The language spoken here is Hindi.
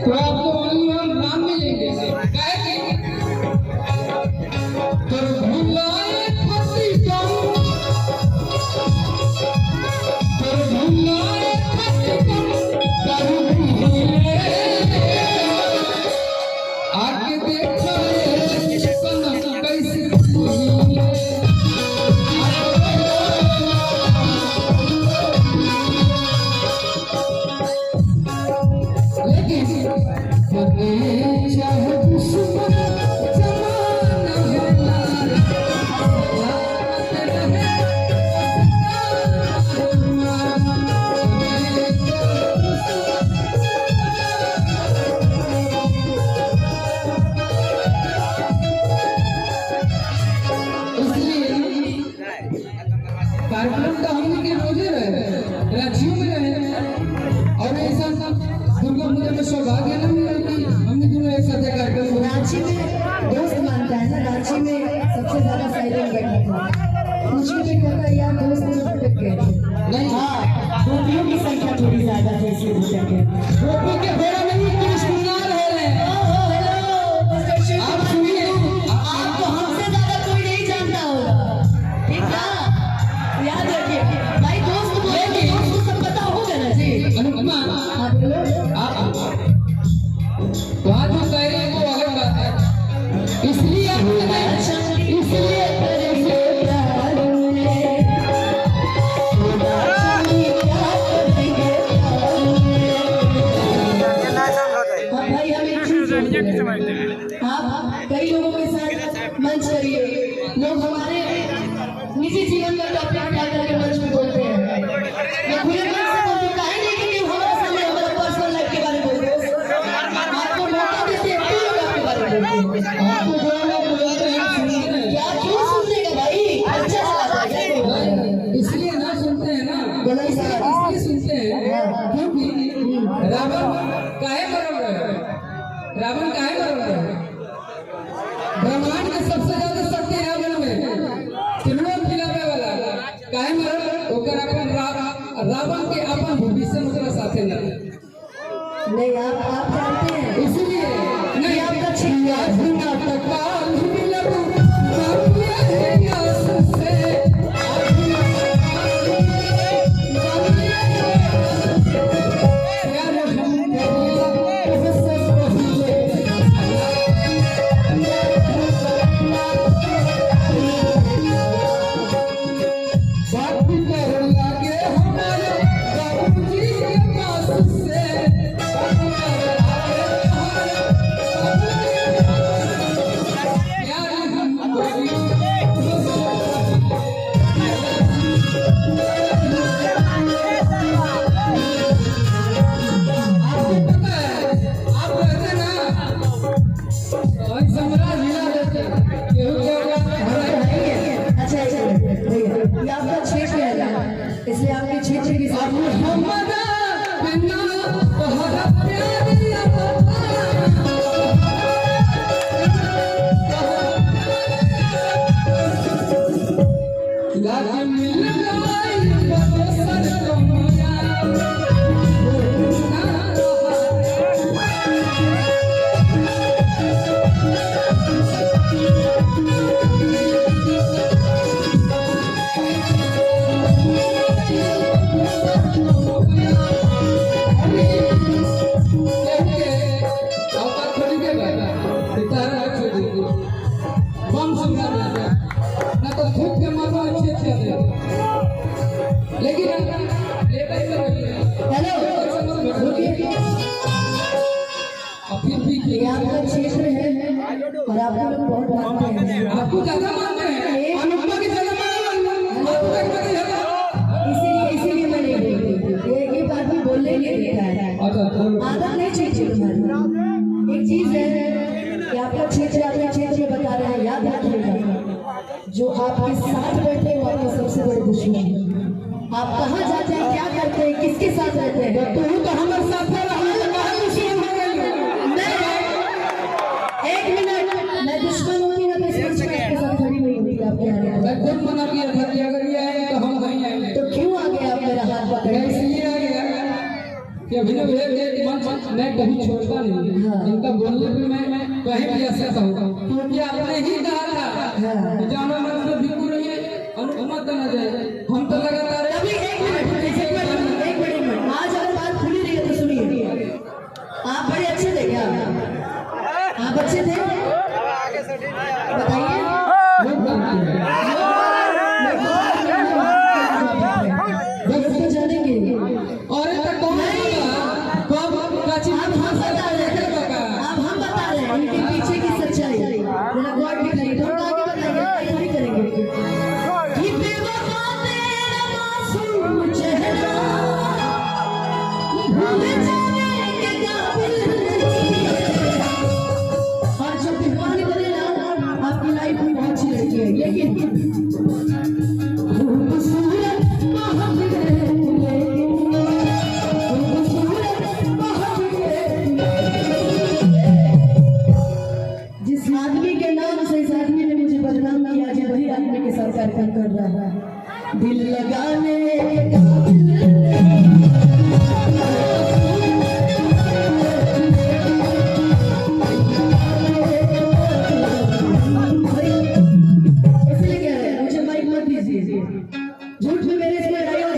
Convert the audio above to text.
तो आपको ओनली हम नाम मिलेंगे काहे कि तो भुलाए फसी कम तो भुलाए फसी कम करू भूले आके देखो कनक कैसे भूले कार्यक्रम तो हम लोग के रोजे रहे राज्यों में रहे और ऐसा दुर्गा पूजा में सौभाग्य न मिला कि हमने दोनों एक साथ कार्यक्रम रांची में दोस्त मानता है ना, रांची में सबसे ज्यादा साइलेंट बैठा था, कुछ भी कहता यार दोस्त लोग बैठ गए नहीं। हाँ, गोपियों की संख्या थोड़ी ज्यादा थी इसलिए पूछा गया। गोपी के बेड़ा नहीं कृष्ण कुमार है। आप सुनिए, आपको हमसे ज्यादा कोई नहीं जानता होगा, ठीक ना? याद रखिए भाई, दोस्त बोलेंगे दोस्त को सब पता होगा ना जी। अनुपमा आप बोलो, आप वहाँ जो कह रहे हैं वो अलग बात है, इसलिए इसलिए करेंगे प्यार में, हाँ भाई हम एक चीज आप कई लोगों के साथ मंच करिए, लोग हमारे निजी जीवन का टॉपिक उठा करके मंच में बोलते हैं, मैं खुले मन से बोलती हूँ, काहे नहीं कि हमारे सामने हमारा पर्सनल लाइफ के बारे में बोलते हो, आपको मौका देते हैं फिर लोग आपके बारे में बोलते हैं, आपको जो लोग बोलते हैं सुनते हैं क्या क्यों सुनने का भाई, अच्छा चला जाए इसलिए ना सुनते हैं ना, बोला इसलिए सुनते हैं क्योंकि रावण काहे मर रहा है, रावण काहे मर रहा है, ब्रह्मांड में सबसे ज्यादा शक्ति रावण में, तीनों खिलावे वाला काहे मर ओकर अपन रावण के अपन भविष्य में साथे नहीं आप जानते हैं इसलिए नहीं आपका छिया झुना तकाल मिलबू बाबूया है यास से प्यार हम करिए सब पहुंचे बात भी कर लागे हमारे बाबूजी के पास से इसलिए आपके क्षेत्र की आपका क्षेत्र है और आप लोग बहुत मानते हैं, आपको ज्यादा मानते हैं, अनुपमा की ज्यादा इसीलिए मैं नहीं बोलती, ये बात भी बोलने नहीं देता है, आदत नहीं चाहिए तुम्हारी। एक चीज है कि आपका क्षेत्र अपने क्षेत्र में बता रहे हैं, याद रखिएगा जो आपके साथ बैठे हैं वो आपका सबसे बड़े दुश्मन है। आप कहाँ जाते हैं, क्या करते हैं, किसके साथ रहते हैं, तो हमारे साथ एक मिनट, मैं दुश्मन होती ना तो इस आपके साथ खड़ी नहीं होती आपके आने, मैं खुद मना किया था कि अगर ये आए तो हम नहीं आएंगे, तो क्यों आ गए आप मेरा हाथ पकड़े? इसलिए आ गया कि अभी एक मंच मैं कभी छोड़ता नहीं। हाँ। इनका बोलने पे मैं कहीं भी ऐसा हूँ, क्योंकि आपने ही कहा था हाँ। जाना मन में बिल्कुल रहिए, अनुमत न जाए। हम तो लगातार अभी एक मिनट, आज अगर बात खुली रही है तो सुनिए। आप बड़े अच्छे थे क्या? आप अच्छे थे? बताइए। बस उसको जानेंगे। और तक कौन कब काची आप हम बता रहे हैं इनके पीछे की सच्चाई। जरा गॉड दिखाइए, तो हम आगे बताइए, थोड़ी करेंगे कि बेवफा तेरा मासूम चेहरा भूल जाने के काबिल नहीं। और जब दीवानी बने ना, आपकी लाइफ में बहुत अच्छी लड़की है, लेकिन खूबसूरत बहुत है, खूबसूरत बहुत है। जिस आदमी के नाम से इस आदमी ने मुझे बदनाम किया, आज वही आदमी के साथ कार्यक्रम कर रहा है। दिल लगाने का